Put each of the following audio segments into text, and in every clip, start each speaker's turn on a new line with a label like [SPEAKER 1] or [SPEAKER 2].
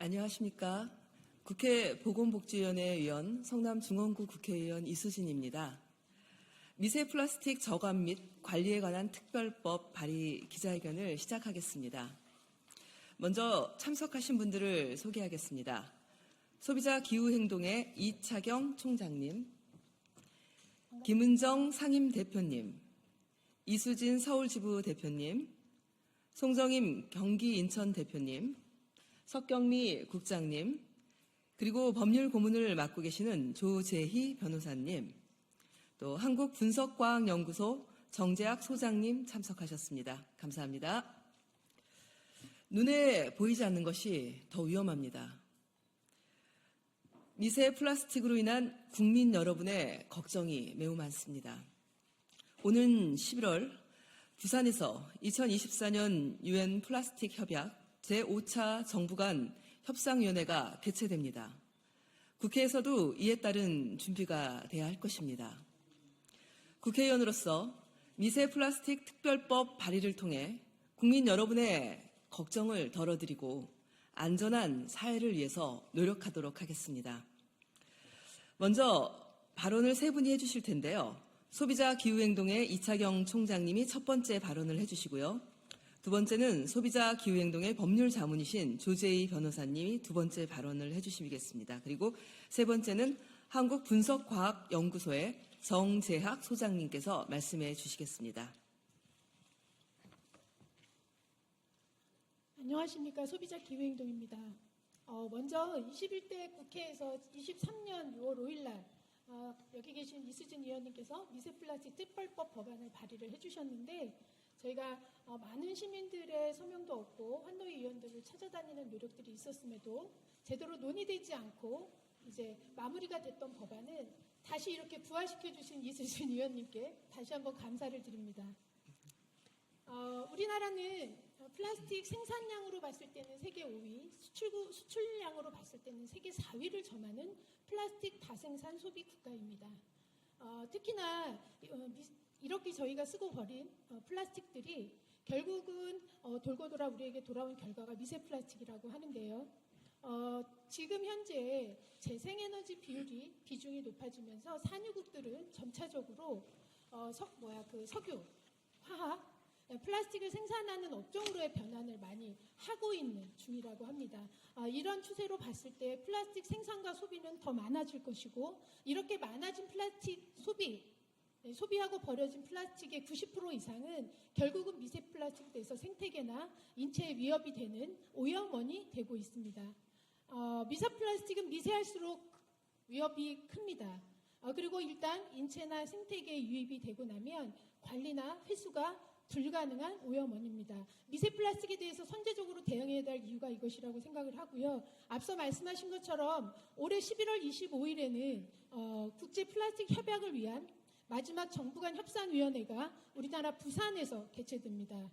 [SPEAKER 1] 안녕하십니까. 국회 보건복지위원회 위원 성남중원구 국회의원 이수진입니다. 미세 플라스틱 저감 및 관리에 관한 특별법 발의 기자회견을 시작하겠습니다. 먼저 참석하신 분들을 소개하겠습니다. 소비자 기후행동의 이차경 총장님, 김은정 상임대표님, 이수진 서울지부 대표님, 송정임 경기 인천 대표님, 석경미 국장님, 그리고 법률 고문을 맡고 계시는 조재희 변호사님, 또 한국분석과학연구소 정재학 소장님 참석하셨습니다. 감사합니다. 눈에 보이지 않는 것이 더 위험합니다. 미세 플라스틱으로 인한 국민 여러분의 걱정이 매우 많습니다. 오는 11월 부산에서 2024년 UN 플라스틱 협약 제5차 정부 간 협상위원회가 개최됩니다. 국회에서도 이에 따른 준비가 돼야 할 것입니다. 국회의원으로서 미세 플라스틱 특별법 발의를 통해 국민 여러분의 걱정을 덜어드리고 안전한 사회를 위해서 노력하도록 하겠습니다. 먼저 발언을 세 분이 해주실 텐데요. 소비자 기후행동의 이차경 총장님이 첫 번째 발언을 해주시고요. 두 번째는 소비자 기후행동의 법률 자문이신 조재희 변호사님이 두 번째 발언을 해주시겠습니다. 그리고 세 번째는 한국분석과학연구소의 정재학 소장님께서 말씀해 주시겠습니다.
[SPEAKER 2] 안녕하십니까. 소비자 기후행동입니다. 먼저 21대 국회에서 23년 6월 5일 날 여기 계신 이수진 의원님께서 미세 플라스틱 특별법 법안을 발의를 해주셨는데 저희가 많은 시민들의 서명도 얻고 환노위 위원들을 찾아다니는 노력들이 있었음에도 제대로 논의되지 않고 이제 마무리가 됐던 법안은 다시 이렇게 부활시켜 주신 이수진 의원님께 다시 한번 감사를 드립니다. 우리나라는 플라스틱 생산량으로 봤을 때는 세계 5위, 수출량으로 봤을 때는 세계 4위를 점하는 플라스틱 다생산 소비 국가입니다. 특히나 이렇게 저희가 쓰고 버린 플라스틱들이 결국은 돌고 돌아 우리에게 돌아온 결과가 미세 플라스틱이라고 하는데요. 지금 현재 재생에너지 비중이 높아지면서 산유국들은 점차적으로 석유, 화학, 플라스틱을 생산하는 업종으로의 변환을 많이 하고 있는 중이라고 합니다. 이런 추세로 봤을 때 플라스틱 생산과 소비는 더 많아질 것이고 이렇게 많아진 플라스틱 소비하고 버려진 플라스틱의 90% 이상은 결국은 미세 플라스틱에 대해서 생태계나 인체에 위협이 되는 오염원이 되고 있습니다. 미세 플라스틱은 미세할수록 위협이 큽니다. 그리고 일단 인체나 생태계에 유입이 되고 나면 관리나 회수가 불가능한 오염원입니다. 미세 플라스틱에 대해서 선제적으로 대응해야 할 이유가 이것이라고 생각을 하고요. 앞서 말씀하신 것처럼 올해 11월 25일에는 국제 플라스틱 협약을 위한 마지막 정부 간 협상위원회가 우리나라 부산에서 개최됩니다.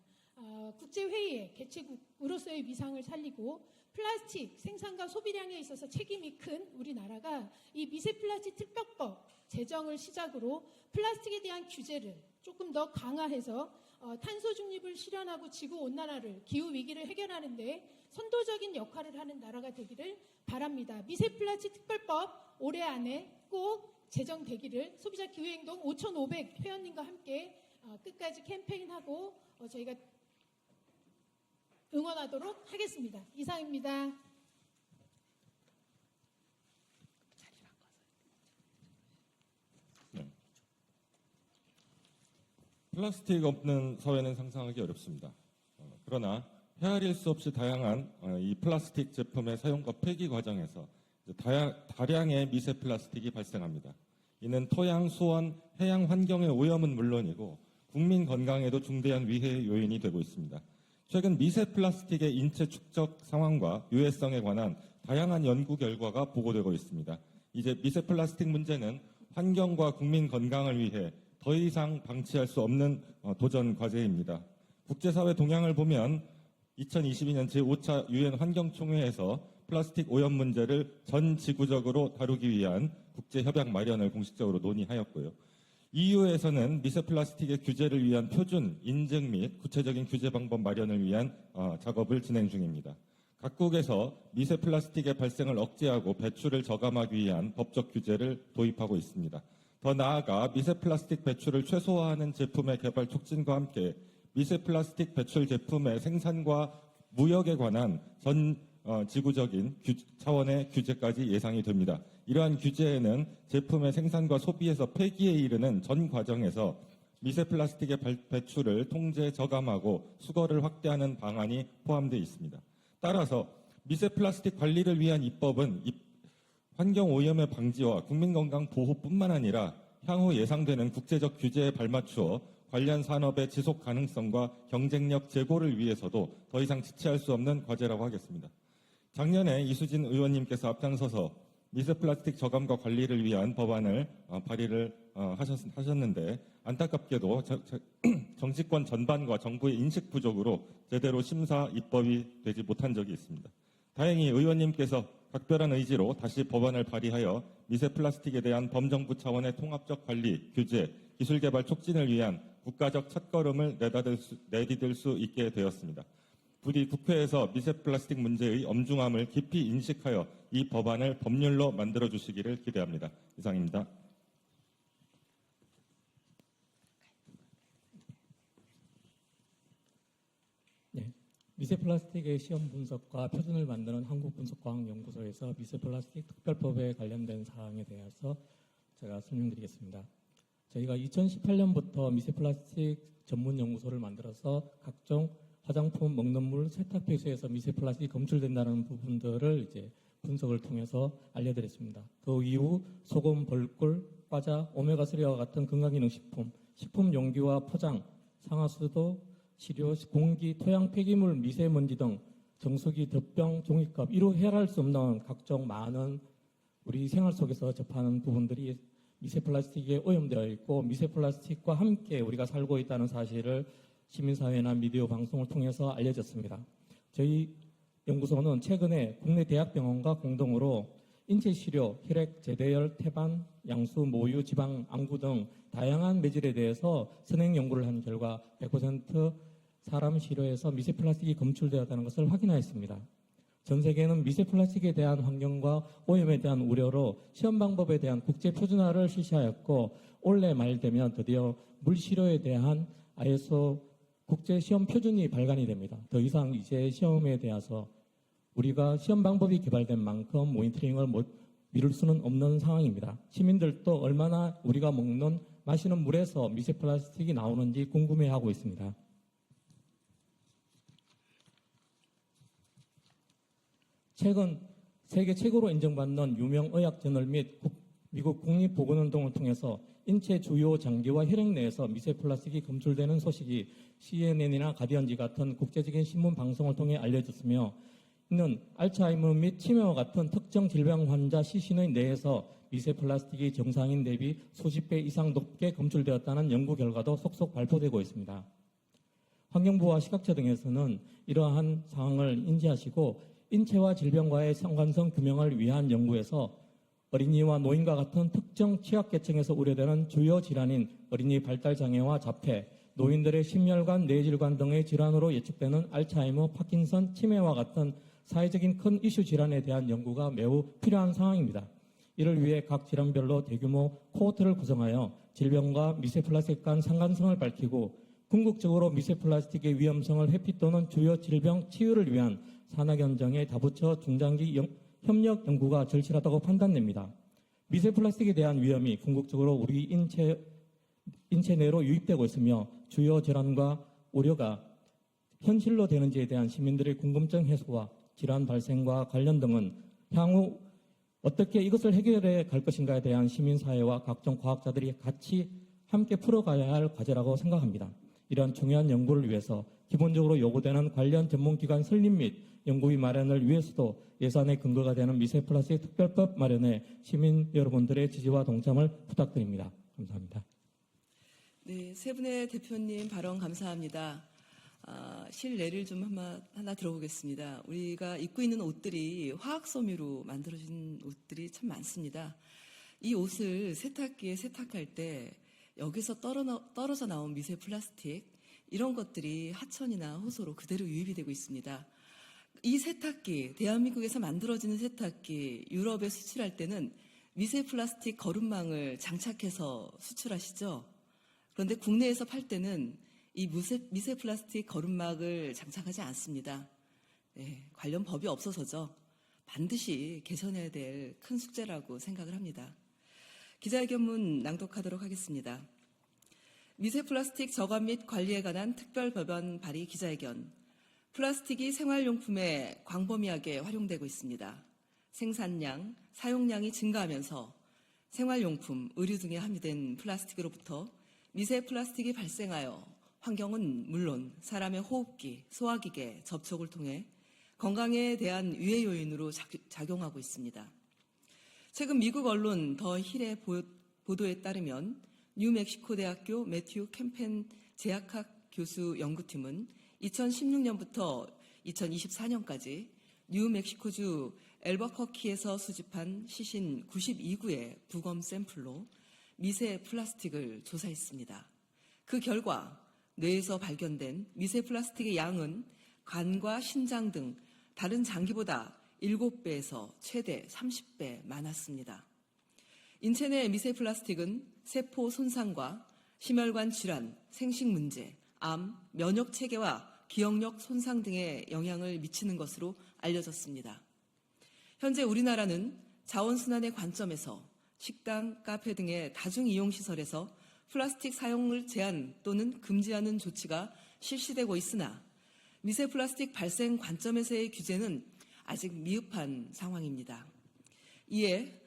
[SPEAKER 2] 국제회의의 개최국으로서의 위상을 살리고 플라스틱 생산과 소비량에 있어서 책임이 큰 우리나라가 이 미세 플라스틱 특별법 제정을 시작으로 플라스틱에 대한 규제를 조금 더 강화해서 탄소 중립을 실현하고 지구온난화를 기후위기를 해결하는 데 선도적인 역할을 하는 나라가 되기를 바랍니다. 미세 플라스틱 특별법 올해 안에 꼭 제정되기를 소비자 기후행동 5,500 회원님과 함께 끝까지 캠페인하고 저희가 응원하도록 하겠습니다. 이상입니다.
[SPEAKER 3] 플라스틱 없는 사회는 상상하기 어렵습니다. 그러나 헤아릴 수 없이 다양한 이 플라스틱 제품의 사용과 폐기 과정에서 다량의 미세 플라스틱이 발생합니다. 이는 토양, 수원, 해양 환경의 오염은 물론이고 국민 건강에도 중대한 위해 요인이 되고 있습니다. 최근 미세 플라스틱의 인체 축적 상황과 유해성에 관한 다양한 연구 결과가 보고되고 있습니다. 이제 미세 플라스틱 문제는 환경과 국민 건강을 위해 더 이상 방치할 수 없는 도전 과제입니다. 국제사회 동향을 보면 2022년 제5차 UN 환경총회에서 플라스틱 오염 문제를 전 지구적으로 다루기 위한 국제협약 마련을 공식적으로 논의하였고요. EU에서는 미세 플라스틱의 규제를 위한 표준, 인증 및 구체적인 규제 방법 마련을 위한 작업을 진행 중입니다. 각국에서 미세 플라스틱의 발생을 억제하고 배출을 저감하기 위한 법적 규제를 도입하고 있습니다. 더 나아가 미세 플라스틱 배출을 최소화하는 제품의 개발 촉진과 함께 미세 플라스틱 배출 제품의 생산과 무역에 관한 전 지구적인 차원의 규제까지 예상이 됩니다. 이러한 규제에는 제품의 생산과 소비에서 폐기에 이르는 전 과정에서 미세 플라스틱의 배출을 통제, 저감하고 수거를 확대하는 방안이 포함되어 있습니다. 따라서 미세 플라스틱 관리를 위한 입법은 환경 오염의 방지와 국민 건강 보호뿐만 아니라 향후 예상되는 국제적 규제에 발맞추어 관련 산업의 지속 가능성과 경쟁력 제고를 위해서도 더 이상 지체할 수 없는 과제라고 하겠습니다. 작년에 이수진 의원님께서 앞장서서 미세 플라스틱 저감과 관리를 위한 법안을 발의를 하셨는데 안타깝게도 정치권 전반과 정부의 인식 부족으로 제대로 심사 입법이 되지 못한 적이 있습니다. 다행히 의원님께서 각별한 의지로 다시 법안을 발의하여 미세 플라스틱에 대한 범정부 차원의 통합적 관리, 규제, 기술 개발 촉진을 위한 국가적 첫걸음을 내디딜 수 있게 되었습니다. 부디 국회에서 미세 플라스틱 문제의 엄중함을 깊이 인식하여 이 법안을 법률로 만들어 주시기를 기대합니다. 이상입니다.
[SPEAKER 4] 네, 미세 플라스틱의 시험 분석과 표준을 만드는 한국분석과학연구소에서 미세 플라스틱 특별법에 관련된 사항에 대해서 제가 설명드리겠습니다. 저희가 2018년부터 미세 플라스틱 전문 연구소를 만들어서 각종 화장품, 먹는 물, 세탁 배수에서 미세 플라스틱이 검출된다는 부분들을 이제 분석을 통해서 알려드렸습니다. 그 이후 소금, 벌꿀, 과자, 오메가3와 같은 건강기능식품, 식품 용기와 포장, 상하수도, 시료, 공기, 토양 폐기물, 미세먼지 등 정수기, 덧병, 종이컵, 이루 헤아릴 수 없는 각종 많은 우리 생활 속에서 접하는 부분들이 미세 플라스틱에 오염되어 있고 미세 플라스틱과 함께 우리가 살고 있다는 사실을 시민사회나 미디어 방송을 통해서 알려졌습니다. 저희 연구소는 최근에 국내 대학병원과 공동으로 인체시료, 혈액, 제대열, 태반, 양수, 모유, 지방, 안구 등 다양한 매질에 대해서 선행 연구를 한 결과 100% 사람 시료에서 미세 플라스틱이 검출되었다는 것을 확인하였습니다. 전 세계는 미세 플라스틱에 대한 환경과 오염에 대한 우려로 시험 방법에 대한 국제 표준화를 실시하였고 올해 말 되면 드디어 물시료에 대한 ISO 국제 시험 표준이 발간이 됩니다. 더 이상 이제 시험에 대해서 우리가 시험 방법이 개발된 만큼 모니터링을 미룰 수는 없는 상황입니다. 시민들도 얼마나 우리가 먹는 마시는 물에서 미세 플라스틱이 나오는지 궁금해하고 있습니다. 최근 세계 최고로 인정받는 유명 의학 저널 및 미국 국립보건운동을 통해서 인체 주요 장기와 혈액 내에서 미세 플라스틱이 검출되는 소식이 CNN이나 가디언지 같은 국제적인 신문 방송을 통해 알려졌으며 이는 알츠하이머 및 치매와 같은 특정 질병 환자 시신의 내에서 미세 플라스틱이 정상인 대비 수십 배 이상 높게 검출되었다는 연구 결과도 속속 발표되고 있습니다. 환경부와 식약처 등에서는 이러한 상황을 인지하시고 인체와 질병과의 상관성 규명을 위한 연구에서 어린이와 노인과 같은 특정 취약계층에서 우려되는 주요 질환인 어린이 발달장애와 자폐, 노인들의 심혈관, 뇌질관 등의 질환으로 예측되는 알츠하이머, 파킨슨, 치매와 같은 사회적인 큰 이슈 질환에 대한 연구가 매우 필요한 상황입니다. 이를 위해 각 질환별로 대규모 코호트를 구성하여 질병과 미세 플라스틱 간 상관성을 밝히고 궁극적으로 미세 플라스틱의 위험성을 회피 또는 주요 질병 치유를 위한 산학연정에 다부처 중장기 협력 연구가 절실하다고 판단됩니다. 미세 플라스틱에 대한 위험이 궁극적으로 우리 인체 내로 유입되고 있으며 주요 질환과 우려가 현실로 되는지에 대한 시민들의 궁금증 해소와 질환 발생과 관련 등은 향후 어떻게 이것을 해결해 갈 것인가에 대한 시민사회와 각종 과학자들이 같이 함께 풀어가야 할 과제라고 생각합니다. 이러한 중요한 연구를 위해서 기본적으로 요구되는 관련 전문기관 설립 및 연구비 마련을 위해서도 예산의 근거가 되는 미세 플라스틱 특별법 마련에 시민 여러분들의 지지와 동참을 부탁드립니다. 감사합니다.
[SPEAKER 1] 네, 세 분의 대표님 발언 감사합니다. 실례를 좀 하나 들어보겠습니다. 우리가 입고 있는 옷들이 화학 섬유로 만들어진 옷들이 참 많습니다. 이 옷을 세탁기에 세탁할 때 여기서 떨어져 나온 미세 플라스틱 이런 것들이 하천이나 호수로 그대로 유입이 되고 있습니다. 이 세탁기, 대한민국에서 만들어지는 세탁기, 유럽에 수출할 때는 미세 플라스틱 거름망을 장착해서 수출하시죠. 그런데 국내에서 팔 때는 이 미세 플라스틱 거름막을 장착하지 않습니다. 네, 관련 법이 없어서죠. 반드시 개선해야 될 큰 숙제라고 생각을 합니다. 기자회견문 낭독하도록 하겠습니다. 미세 플라스틱 저감 및 관리에 관한 특별 법안 발의 기자회견. 플라스틱이 생활용품에 광범위하게 활용되고 있습니다. 생산량, 사용량이 증가하면서 생활용품, 의류 등에 함유된 플라스틱으로부터 미세 플라스틱이 발생하여 환경은 물론 사람의 호흡기, 소화기계 접촉을 통해 건강에 대한 위해 요인으로 작용하고 있습니다. 최근 미국 언론 더 힐의 보도에 따르면 뉴멕시코 대학교 매튜 캠펜 제약학 교수 연구팀은 2016년부터 2024년까지 뉴멕시코주 엘버커키에서 수집한 시신 92구의 부검 샘플로 미세 플라스틱을 조사했습니다. 그 결과 뇌에서 발견된 미세 플라스틱의 양은 간과 신장 등 다른 장기보다 7배에서 최대 30배 많았습니다. 인체 내 미세 플라스틱은 세포 손상과 심혈관 질환, 생식 문제, 암, 면역 체계와 기억력 손상 등에 영향을 미치는 것으로 알려졌습니다. 현재 우리나라는 자원순환의 관점에서 식당, 카페 등의 다중이용시설에서 플라스틱 사용을 제한 또는 금지하는 조치가 실시되고 있으나 미세 플라스틱 발생 관점에서의 규제는 아직 미흡한 상황입니다. 이에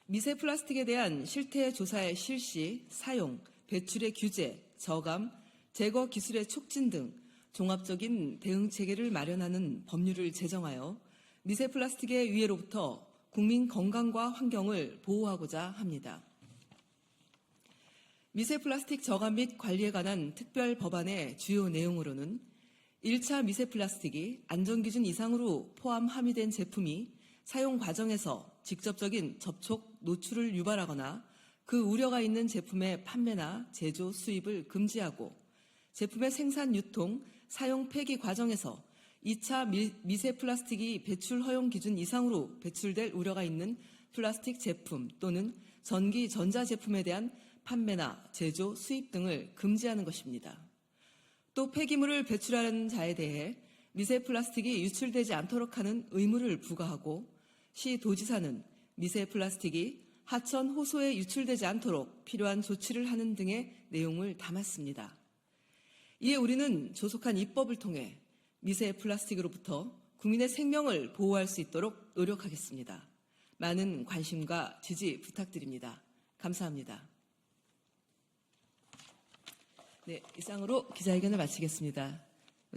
[SPEAKER 1] 미세 플라스틱에 대한 실태 조사의 실시, 사용, 배출의 규제, 저감, 제거 기술의 촉진 등 종합적인 대응 체계를 마련하는 법률을 제정하여 미세 플라스틱의 위해로부터 국민 건강과 환경을 보호하고자 합니다. 미세 플라스틱 저감 및 관리에 관한 특별 법안의 주요 내용으로는 1차 미세 플라스틱이 안전기준 이상으로 포함 함유된 제품이 사용 과정에서 직접적인 접촉, 노출을 유발하거나 그 우려가 있는 제품의 판매나 제조, 수입을 금지하고 제품의 생산, 유통, 사용, 폐기 과정에서 2차 미세 플라스틱이 배출 허용 기준 이상으로 배출될 우려가 있는 플라스틱 제품 또는 전기, 전자제품에 대한 판매나 제조, 수입 등을 금지하는 것입니다. 또 폐기물을 배출하는 자에 대해 미세 플라스틱이 유출되지 않도록 하는 의무를 부과하고 시 도지사는 미세 플라스틱이 하천, 호소에 유출되지 않도록 필요한 조치를 하는 등의 내용을 담았습니다. 이에 우리는 조속한 입법을 통해 미세 플라스틱으로부터 국민의 생명을 보호할 수 있도록 노력하겠습니다. 많은 관심과 지지 부탁드립니다. 감사합니다. 네, 이상으로 기자회견을 마치겠습니다.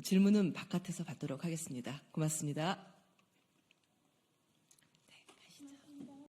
[SPEAKER 1] 질문은 바깥에서 받도록 하겠습니다. 고맙습니다.